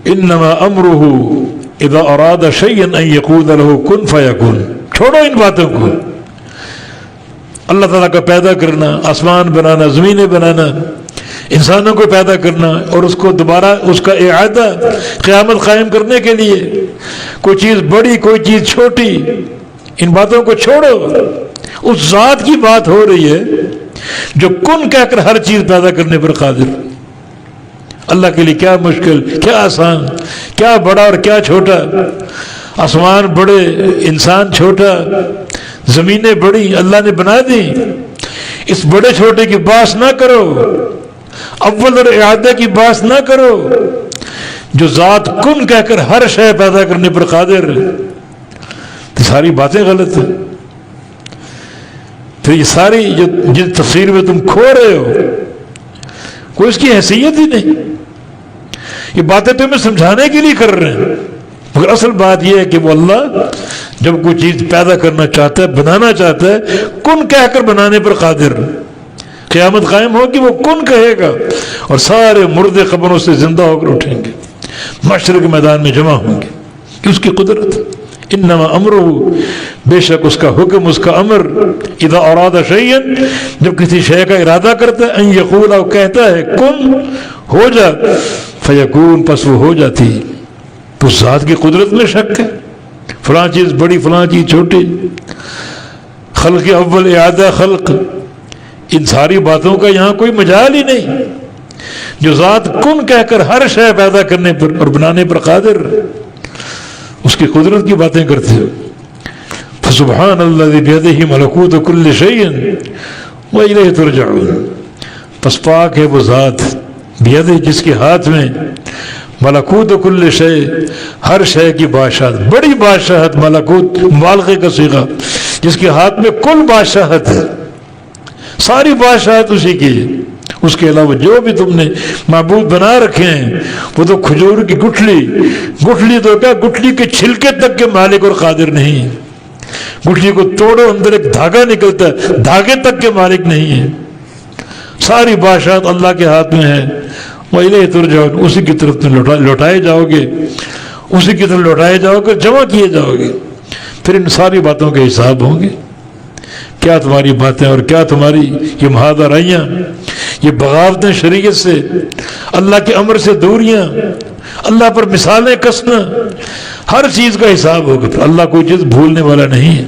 انما امرہ اذا اراد شیئا ان یقول لہ کن فیکن. چھوڑو ان باتوں کو. اللہ تعالیٰ کا پیدا کرنا، آسمان بنانا، زمینیں بنانا، انسانوں کو پیدا کرنا اور اس کو دوبارہ اس کا اعادہ قیامت قائم کرنے کے لیے، کوئی چیز بڑی کوئی چیز چھوٹی، ان باتوں کو چھوڑو. اس ذات کی بات ہو رہی ہے جو کن کہہ کر ہر چیز پیدا کرنے پر قادر. اللہ کے لیے کیا مشکل، کیا آسان، کیا بڑا اور کیا چھوٹا. آسمان بڑے، انسان چھوٹا، زمینیں بڑی اللہ نے بنا دی. اس بڑے چھوٹے کی بحث نہ کرو، اول اور اعادہ کی بحث نہ کرو. جو ذات کن کہہ کر ہر شے پیدا کرنے پر قادر، تو ساری باتیں غلط ہیں. پھر یہ ساری جو جس تفسیر میں تم کھو رہے ہو، کوئی اس کی حیثیت ہی نہیں. یہ باتیں تمہیں سمجھانے کے لیے کر رہے ہیں، مگر اصل بات یہ ہے کہ وہ اللہ جب کوئی چیز پیدا کرنا چاہتا ہے، بنانا چاہتا ہے، کن کہہ کر بنانے پر قادر. قیامت قائم ہوگی، وہ کن کہے گا اور سارے مردے قبروں سے زندہ ہو کر اٹھیں گے، محشر کے میدان میں جمع ہوں گے. کہ اس کی قدرت. انما امرہ، بے شک اس کا حکم، اس کا امر، اذا اراد شیئا، جب کسی شے کا ارادہ کرتا ہے، ان یقول، وہ کہتا ہے کن، ہو جا، فیکون، پس وہ ہو جاتی. تو اس ذات کی قدرت میں شک ہے. فلاں چیز بڑی، فلاں چیز چھوٹی، خلق اول، اعادہ خلق، ان ساری باتوں کا یہاں کوئی مجال ہی نہیں. جو ذات کن کہہ کر ہر شے پیدا کرنے پر اور بنانے پر قادر، اس کی قدرت کی باتیں کرتے ہو. فسبحان الذی بیدہ ملکوت کل شیء والیہ ترجعون. پس پاک ہے وہ ذات، بیدہ، جس کے ہاتھ میں ملکوت کل شیء، ہر شے کی بادشاہت، بڑی بادشاہت. ملکوت مبالغے کا صیغہ، جس کے ہاتھ میں کل بادشاہت ہے، ساری بادشاہت اسی کی ہے. اس کے علاوہ جو بھی تم نے معبود بنا رکھے ہیں، وہ تو کھجور کی گٹھلی تو کیا، گٹھلی کے چھلکے تک کے مالک اور قادر نہیں. گٹھلی کو توڑو، اندر ایک دھاگا نکلتا ہے، دھاگے تک کے مالک نہیں ہے. ساری بادشاہت اللہ کے ہاتھ میں ہے. وَإِلَيْهِ تُرْجَعُونَ، اسی کی طرف تم لوٹائے جاؤ گے، اسی کی طرف لوٹائے جاؤ گے، جمع کیے جاؤ گے. پھر ان ساری باتوں کے حساب ہوں گے. کیا تمہاری باتیں اور کیا تمہاری یہ محاذرائیاں، یہ بغاوتیں شریعت سے، اللہ کے امر سے دوریاں، اللہ پر مثالیں کسنا، ہر چیز کا حساب ہوگا. اللہ کوئی چیز بھولنے والا نہیں ہے.